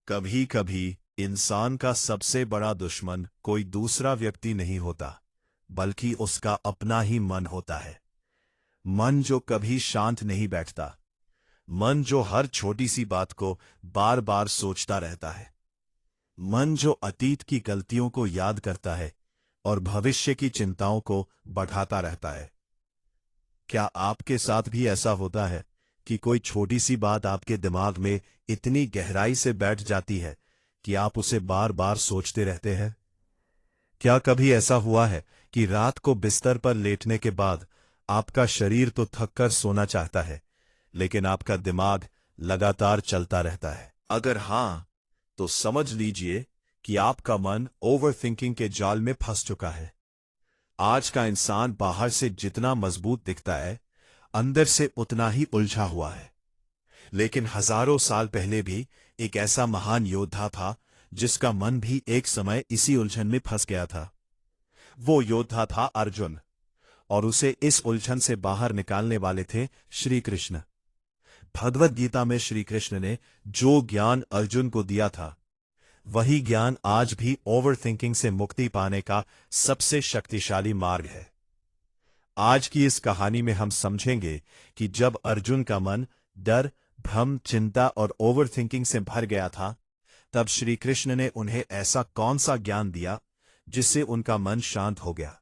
कभी कभी इंसान का सबसे बड़ा दुश्मन कोई दूसरा व्यक्ति नहीं होता, बल्कि उसका अपना ही मन होता है। मन जो कभी शांत नहीं बैठता, मन जो हर छोटी सी बात को बार बार सोचता रहता है, मन जो अतीत की गलतियों को याद करता है और भविष्य की चिंताओं को बढ़ाता रहता है। क्या आपके साथ भी ऐसा होता है कि कोई छोटी सी बात आपके दिमाग में इतनी गहराई से बैठ जाती है कि आप उसे बार बार सोचते रहते हैं? क्या कभी ऐसा हुआ है कि रात को बिस्तर पर लेटने के बाद आपका शरीर तो थककर सोना चाहता है, लेकिन आपका दिमाग लगातार चलता रहता है? अगर हां, तो समझ लीजिए कि आपका मन ओवरथिंकिंग के जाल में फंस चुका है। आज का इंसान बाहर से जितना मजबूत दिखता है, अंदर से उतना ही उलझा हुआ है। लेकिन हजारों साल पहले भी एक ऐसा महान योद्धा था जिसका मन भी एक समय इसी उलझन में फंस गया था। वो योद्धा था अर्जुन, और उसे इस उलझन से बाहर निकालने वाले थे श्री कृष्ण। भगवद गीता में श्री कृष्ण ने जो ज्ञान अर्जुन को दिया था, वही ज्ञान आज भी ओवरथिंकिंग से मुक्ति पाने का सबसे शक्तिशाली मार्ग है। आज की इस कहानी में हम समझेंगे कि जब अर्जुन का मन डर, भ्रम, चिंता और ओवरथिंकिंग से भर गया था, तब श्री कृष्ण ने उन्हें ऐसा कौन सा ज्ञान दिया जिससे उनका मन शांत हो गया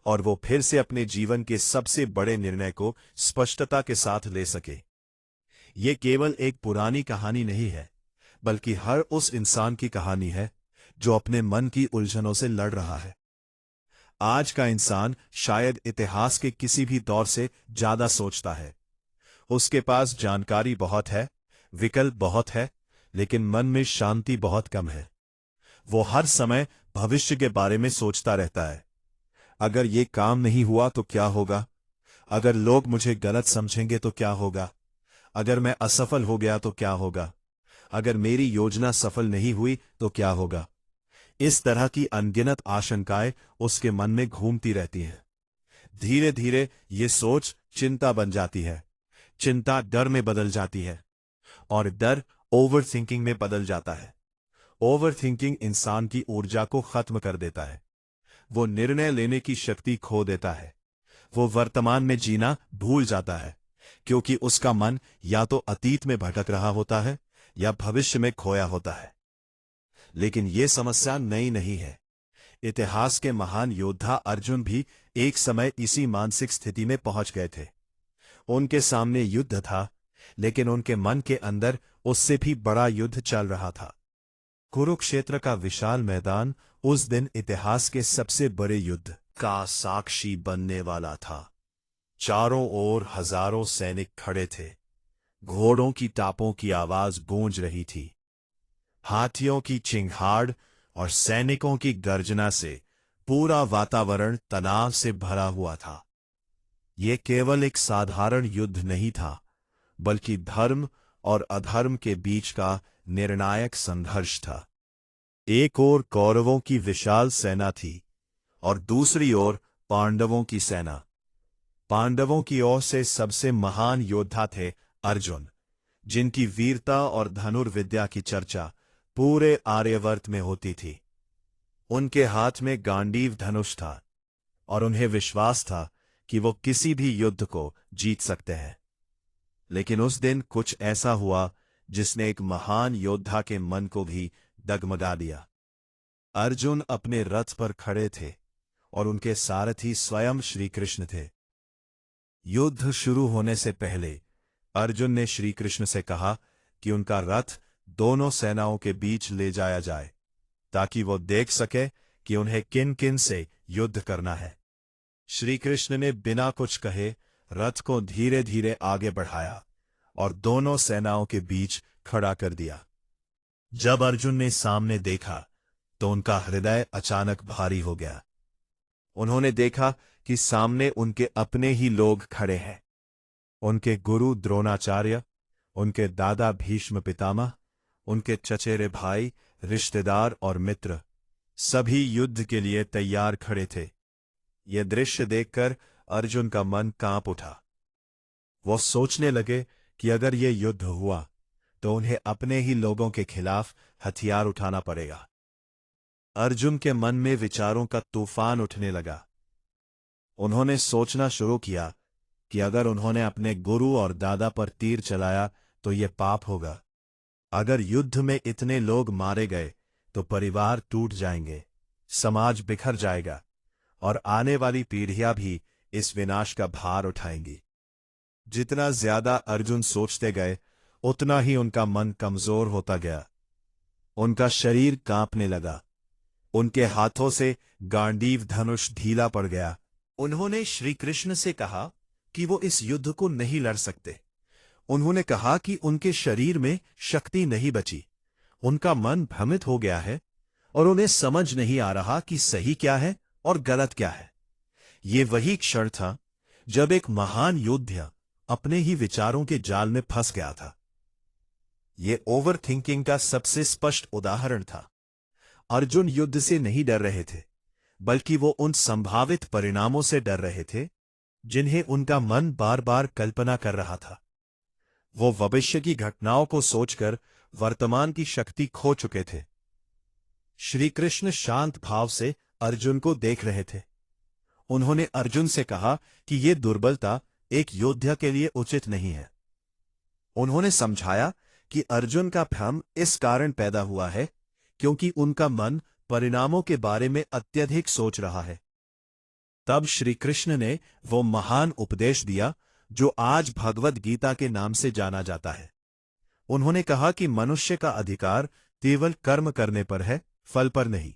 और वो फिर से अपने जीवन के सबसे बड़े निर्णय को स्पष्टता के साथ ले सके। ये केवल एक पुरानी कहानी नहीं है, बल्कि हर उस इंसान की कहानी है जो अपने मन की उलझनों से लड़ रहा है। आज का इंसान शायद इतिहास के किसी भी दौर से ज्यादा सोचता है। उसके पास जानकारी बहुत है, विकल्प बहुत है, लेकिन मन में शांति बहुत कम है। वो हर समय भविष्य के बारे में सोचता रहता है। अगर ये काम नहीं हुआ तो क्या होगा? अगर लोग मुझे गलत समझेंगे तो क्या होगा? अगर मैं असफल हो गया तो क्या होगा? अगर मेरी योजना सफल नहीं हुई तो क्या होगा? इस तरह की अनगिनत आशंकाएं उसके मन में घूमती रहती हैं। धीरे धीरे ये सोच चिंता बन जाती है, चिंता डर में बदल जाती है, और डर ओवरथिंकिंग में बदल जाता है। ओवरथिंकिंग इंसान की ऊर्जा को खत्म कर देता है। वो निर्णय लेने की शक्ति खो देता है। वो वर्तमान में जीना भूल जाता है, क्योंकि उसका मन या तो अतीत में भटक रहा होता है या भविष्य में खोया होता है। लेकिन ये समस्या नई नहीं है। इतिहास के महान योद्धा अर्जुन भी एक समय इसी मानसिक स्थिति में पहुंच गए थे। उनके सामने युद्ध था, लेकिन उनके मन के अंदर उससे भी बड़ा युद्ध चल रहा था। कुरुक्षेत्र का विशाल मैदान उस दिन इतिहास के सबसे बड़े युद्ध का साक्षी बनने वाला था। चारों ओर हजारों सैनिक खड़े थे। घोड़ों की टापों की आवाज गूंज रही थी। हाथियों की चिंगाड़ और सैनिकों की गर्जना से पूरा वातावरण तनाव से भरा हुआ था। ये केवल एक साधारण युद्ध नहीं था, बल्कि धर्म और अधर्म के बीच का निर्णायक संघर्ष था। एक ओर कौरवों की विशाल सेना थी और दूसरी ओर पांडवों की सेना। पांडवों की ओर से सबसे महान योद्धा थे अर्जुन, जिनकी वीरता और धनुर्विद्या की चर्चा पूरे आर्यवर्त में होती थी। उनके हाथ में गांडीव धनुष था और उन्हें विश्वास था कि वो किसी भी युद्ध को जीत सकते हैं। लेकिन उस दिन कुछ ऐसा हुआ जिसने एक महान योद्धा के मन को भी डगमगा दिया। अर्जुन अपने रथ पर खड़े थे और उनके सारथी स्वयं श्री कृष्ण थे। युद्ध शुरू होने से पहले अर्जुन ने श्री कृष्ण से कहा कि उनका रथ दोनों सेनाओं के बीच ले जाया जाए, ताकि वो देख सके कि उन्हें किन किन से युद्ध करना है। श्री कृष्ण ने बिना कुछ कहे रथ को धीरे धीरे आगे बढ़ाया और दोनों सेनाओं के बीच खड़ा कर दिया। जब अर्जुन ने सामने देखा तो उनका हृदय अचानक भारी हो गया। उन्होंने देखा कि सामने उनके अपने ही लोग खड़े हैं। उनके गुरु द्रोणाचार्य, उनके दादा भीष्म पितामह, उनके चचेरे भाई, रिश्तेदार और मित्र, सभी युद्ध के लिए तैयार खड़े थे। यह दृश्य देखकर अर्जुन का मन कांप उठा। वो सोचने लगे कि अगर ये युद्ध हुआ तो उन्हें अपने ही लोगों के खिलाफ हथियार उठाना पड़ेगा। अर्जुन के मन में विचारों का तूफान उठने लगा। उन्होंने सोचना शुरू किया कि अगर उन्होंने अपने गुरु और दादा पर तीर चलाया तो ये पाप होगा। अगर युद्ध में इतने लोग मारे गए तो परिवार टूट जाएंगे, समाज बिखर जाएगा और आने वाली पीढ़ियां भी इस विनाश का भार उठाएंगी। जितना ज्यादा अर्जुन सोचते गए उतना ही उनका मन कमजोर होता गया। उनका शरीर कांपने लगा। उनके हाथों से गांडीव धनुष ढीला पड़ गया। उन्होंने श्री कृष्ण से कहा कि वो इस युद्ध को नहीं लड़ सकते। उन्होंने कहा कि उनके शरीर में शक्ति नहीं बची। उनका मन भ्रमित हो गया है और उन्हें समझ नहीं आ रहा कि सही क्या है और गलत क्या है। ये वही क्षण था जब एक महान योद्धा अपने ही विचारों के जाल में फंस गया था। ये ओवर थिंकिंग का सबसे स्पष्ट उदाहरण था। अर्जुन युद्ध से नहीं डर रहे थे, बल्कि वो उन संभावित परिणामों से डर रहे थे जिन्हें उनका मन बार बार कल्पना कर रहा था। वो भविष्य की घटनाओं को सोचकर वर्तमान की शक्ति खो चुके थे। श्री कृष्ण शांत भाव से अर्जुन को देख रहे थे। उन्होंने अर्जुन से कहा कि ये दुर्बलता एक योद्धा के लिए उचित नहीं है। उन्होंने समझाया कि अर्जुन का भ्रम इस कारण पैदा हुआ है क्योंकि उनका मन परिणामों के बारे में अत्यधिक सोच रहा है। तब श्री कृष्ण ने वो महान उपदेश दिया जो आज भगवद गीता के नाम से जाना जाता है। उन्होंने कहा कि मनुष्य का अधिकार केवल कर्म करने पर है, फल पर नहीं।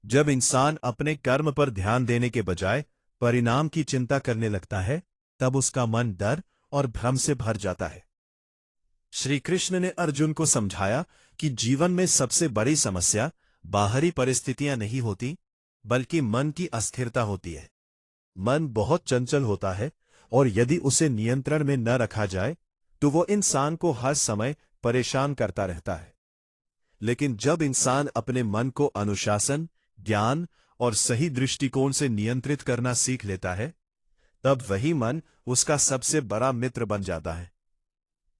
जब इंसान अपने कर्म पर ध्यान देने के बजाय परिणाम की चिंता करने लगता है, तब उसका मन डर और भ्रम से भर जाता है। श्री कृष्ण ने अर्जुन को समझाया कि जीवन में सबसे बड़ी समस्या बाहरी परिस्थितियां नहीं होती, बल्कि मन की अस्थिरता होती है। मन बहुत चंचल होता है और यदि उसे नियंत्रण में न रखा जाए तो वो इंसान को हर समय परेशान करता रहता है। लेकिन जब इंसान अपने मन को अनुशासन, ज्ञान और सही दृष्टिकोण से नियंत्रित करना सीख लेता है, तब वही मन उसका सबसे बड़ा मित्र बन जाता है।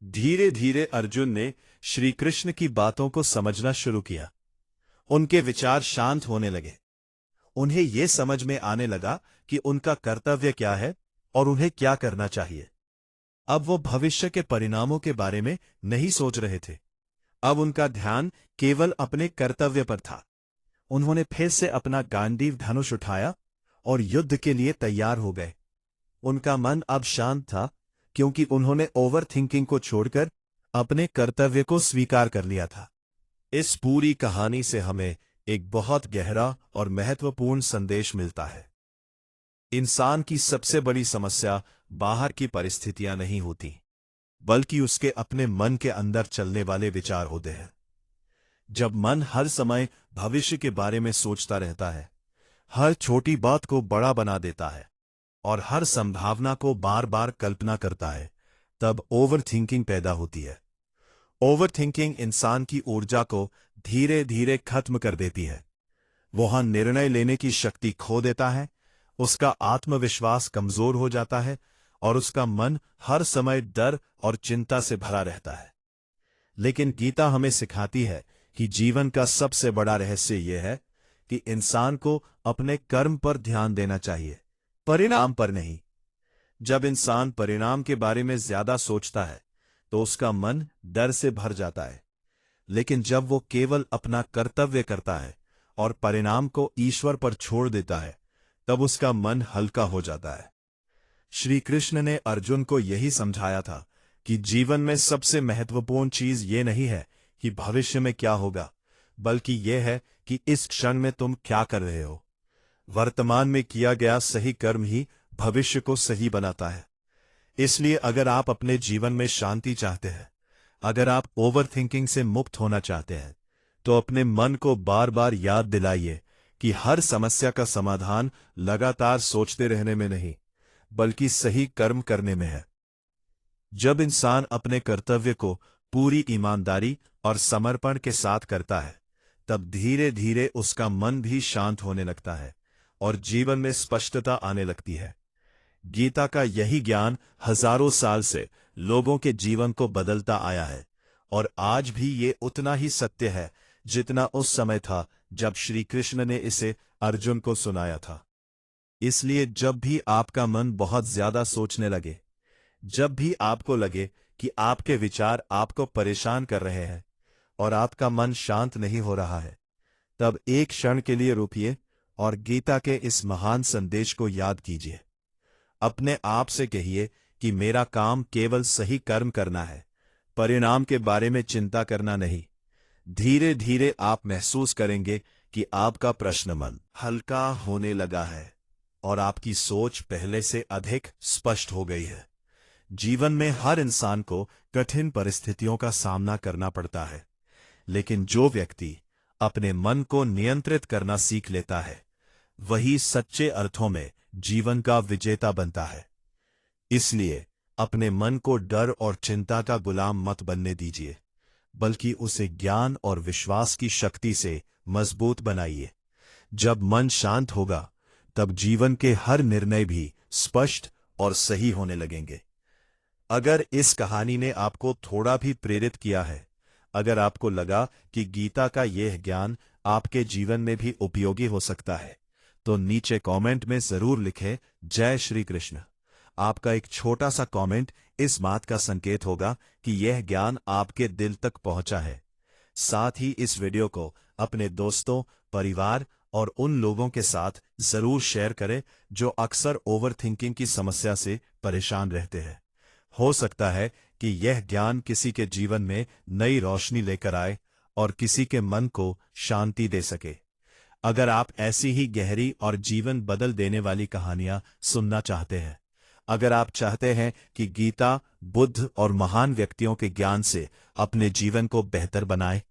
धीरे धीरे अर्जुन ने श्री कृष्ण की बातों को समझना शुरू किया। उनके विचार शांत होने लगे। उन्हें यह समझ में आने लगा कि उनका कर्तव्य क्या है और उन्हें क्या करना चाहिए। अब वो भविष्य के परिणामों के बारे में नहीं सोच रहे थे। अब उनका ध्यान केवल अपने कर्तव्य पर था। उन्होंने फिर से अपना गांडीव धनुष उठाया और युद्ध के लिए तैयार हो गए। उनका मन अब शांत था क्योंकि उन्होंने ओवर थिंकिंग को छोड़कर अपने कर्तव्य को स्वीकार कर लिया था। इस पूरी कहानी से हमें एक बहुत गहरा और महत्वपूर्ण संदेश मिलता है। इंसान की सबसे बड़ी समस्या बाहर की परिस्थितियां नहीं होती, बल्कि उसके अपने मन के अंदर चलने वाले विचार होते हैं। जब मन हर समय भविष्य के बारे में सोचता रहता है, हर छोटी बात को बड़ा बना देता है और हर संभावना को बार बार कल्पना करता है, तब ओवर थिंकिंग पैदा होती है। ओवर थिंकिंग इंसान की ऊर्जा को धीरे धीरे खत्म कर देती है। वह निर्णय लेने की शक्ति खो देता है, उसका आत्मविश्वास कमजोर हो जाता है और उसका मन हर समय डर और चिंता से भरा रहता है। लेकिन गीता हमें सिखाती है कि जीवन का सबसे बड़ा रहस्य यह है कि इंसान को अपने कर्म पर ध्यान देना चाहिए, परिणाम पर नहीं। जब इंसान परिणाम के बारे में ज्यादा सोचता है तो उसका मन डर से भर जाता है। लेकिन जब वो केवल अपना कर्तव्य करता है और परिणाम को ईश्वर पर छोड़ देता है, तब उसका मन हल्का हो जाता है। श्री कृष्ण ने अर्जुन को यही समझाया था कि जीवन में सबसे महत्वपूर्ण चीज ये नहीं है कि भविष्य में क्या होगा, बल्कि यह है कि इस क्षण में तुम क्या कर रहे हो। वर्तमान में किया गया सही कर्म ही भविष्य को सही बनाता है। इसलिए अगर आप अपने जीवन में शांति चाहते हैं, अगर आप ओवर थिंकिंग से मुक्त होना चाहते हैं, तो अपने मन को बार बार याद दिलाइए कि हर समस्या का समाधान लगातार सोचते रहने में नहीं, बल्कि सही कर्म करने में है। जब इंसान अपने कर्तव्य को पूरी ईमानदारी और समर्पण के साथ करता है, तब धीरे धीरे उसका मन भी शांत होने लगता है और जीवन में स्पष्टता आने लगती है। गीता का यही ज्ञान हजारों साल से लोगों के जीवन को बदलता आया है और आज भी ये उतना ही सत्य है जितना उस समय था जब श्री कृष्ण ने इसे अर्जुन को सुनाया था। इसलिए जब भी आपका मन बहुत ज्यादा सोचने लगे, जब भी आपको लगे कि आपके विचार आपको परेशान कर रहे हैं और आपका मन शांत नहीं हो रहा है, तब एक क्षण के लिए रुकिए और गीता के इस महान संदेश को याद कीजिए। अपने आप से कहिए कि मेरा काम केवल सही कर्म करना है, परिणाम के बारे में चिंता करना नहीं। धीरे धीरे आप महसूस करेंगे कि आपका प्रश्न मन हल्का होने लगा है और आपकी सोच पहले से अधिक स्पष्ट हो गई है। जीवन में हर इंसान को कठिन परिस्थितियों का सामना करना पड़ता है, लेकिन जो व्यक्ति अपने मन को नियंत्रित करना सीख लेता है, वही सच्चे अर्थों में जीवन का विजेता बनता है। इसलिए अपने मन को डर और चिंता का गुलाम मत बनने दीजिए, बल्कि उसे ज्ञान और विश्वास की शक्ति से मजबूत बनाइए। जब मन शांत होगा, तब जीवन के हर निर्णय भी स्पष्ट और सही होने लगेंगे। अगर इस कहानी ने आपको थोड़ा भी प्रेरित किया है, अगर आपको लगा कि गीता का यह ज्ञान आपके जीवन में भी उपयोगी हो सकता है, तो नीचे कमेंट में जरूर लिखें जय श्री कृष्ण। आपका एक छोटा सा कमेंट इस बात का संकेत होगा कि यह ज्ञान आपके दिल तक पहुंचा है। साथ ही इस वीडियो को अपने दोस्तों, परिवार और उन लोगों के साथ जरूर शेयर करें जो अक्सर ओवरथिंकिंग की समस्या से परेशान रहते हैं। हो सकता है कि यह ज्ञान किसी के जीवन में नई रोशनी लेकर आए और किसी के मन को शांति दे सके। अगर आप ऐसी ही गहरी और जीवन बदल देने वाली कहानियां सुनना चाहते हैं, अगर आप चाहते हैं कि गीता, बुद्ध और महान व्यक्तियों के ज्ञान से अपने जीवन को बेहतर बनाए,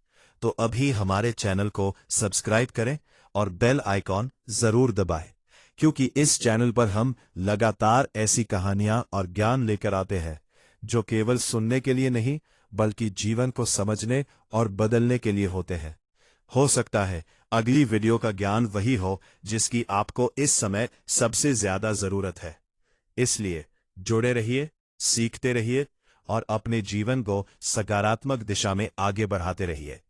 तो अभी हमारे चैनल को सब्सक्राइब करें और बेल आइकॉन जरूर दबाएं, क्योंकि इस चैनल पर हम लगातार ऐसी कहानियां और ज्ञान लेकर आते हैं जो केवल सुनने के लिए नहीं, बल्कि जीवन को समझने और बदलने के लिए होते हैं। हो सकता है अगली वीडियो का ज्ञान वही हो जिसकी आपको इस समय सबसे ज्यादा जरूरत है। इसलिए जुड़े रहिए, सीखते रहिए और अपने जीवन को सकारात्मक दिशा में आगे बढ़ाते रहिए।